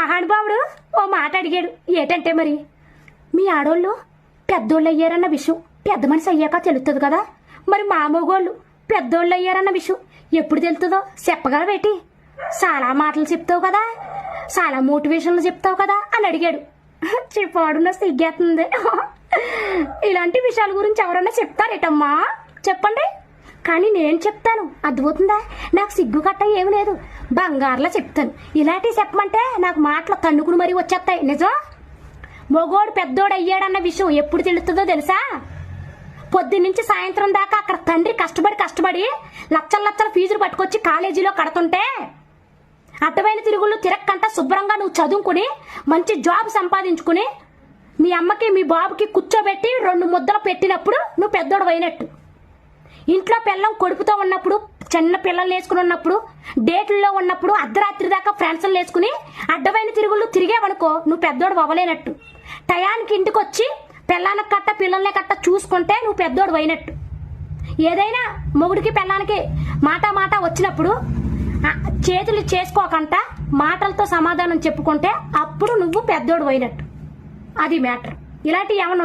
మహానుభావుడు ఓ మాట అడిగాడు. ఏటంటే మరి మీ ఆడోళ్ళు పెద్దోళ్ళు అయ్యారన్న విషయం పెద్ద మనిషి అయ్యాక తెలుస్తుంది కదా, మరి మా మగోళ్ళు పెద్దోళ్ళు అయ్యారన్న విషయం ఎప్పుడు తెలుతుందో చెప్పగలవేటి? చాలా మాటలు చెప్తావు కదా, చాలా మోటివేషన్లు చెప్తావు కదా అని అడిగాడు. చెప్పాడున్న సిగ్గేస్తుంది. ఇలాంటి విషయాల గురించి ఎవరన్నా చెప్తారేటమ్మా? చెప్పండి. కానీ నేను చెప్తాను, అర్థమవుతుందా? నాకు సిగ్గు గట్ట ఏమి లేదు, బంగారులా చెప్తాను. ఇలాంటివి చెప్పమంటే నాకు మాటలు తన్నుకుని మరీ వచ్చేస్తాయి. నిజం, మొగోడు పెద్దోడు అయ్యాడన్న విషయం ఎప్పుడు తెలుస్తుందో తెలుసా? పొద్దున్నుంచి సాయంత్రం దాకా అక్కడ తండ్రి కష్టపడి లక్షల లక్షల ఫీజులు పట్టుకొచ్చి కాలేజీలో కడుతుంటే అడ్డమైన తిరుగుళ్ళు తిరక్కంట శుభ్రంగా నువ్వు చదువుకుని మంచి జాబ్ సంపాదించుకుని మీ అమ్మకి మీ బాబుకి కూర్చోబెట్టి 2 ముద్దలు పెట్టినప్పుడు నువ్వు పెద్దోడు అయినట్టు. ఇంట్లో పిల్లం కొడుకుతో ఉన్నప్పుడు, చిన్న పిల్లలు వేసుకుని ఉన్నప్పుడు, డేట్లలో ఉన్నప్పుడు అర్ధరాత్రి దాకా ఫ్రెండ్స్లు వేసుకుని అడ్డమైన తిరుగుళ్ళు తిరిగేవనుకో నువ్వు పెద్దోడు అవ్వలేనట్టు. టయానికి ఇంటికి వచ్చి పిల్లలకి కట్ట పిల్లల్ని కట్ట చూసుకుంటే నువ్వు పెద్దోడు అయినట్టు. ఏదైనా మొగుడికి పిల్లానికి మాట వచ్చినప్పుడు చేతులు చేసుకోకుండా మాటలతో సమాధానం చెప్పుకుంటే అప్పుడు నువ్వు పెద్దోడు అయినట్టు. అది మ్యాటర్. ఇలాంటి ఏమన్నా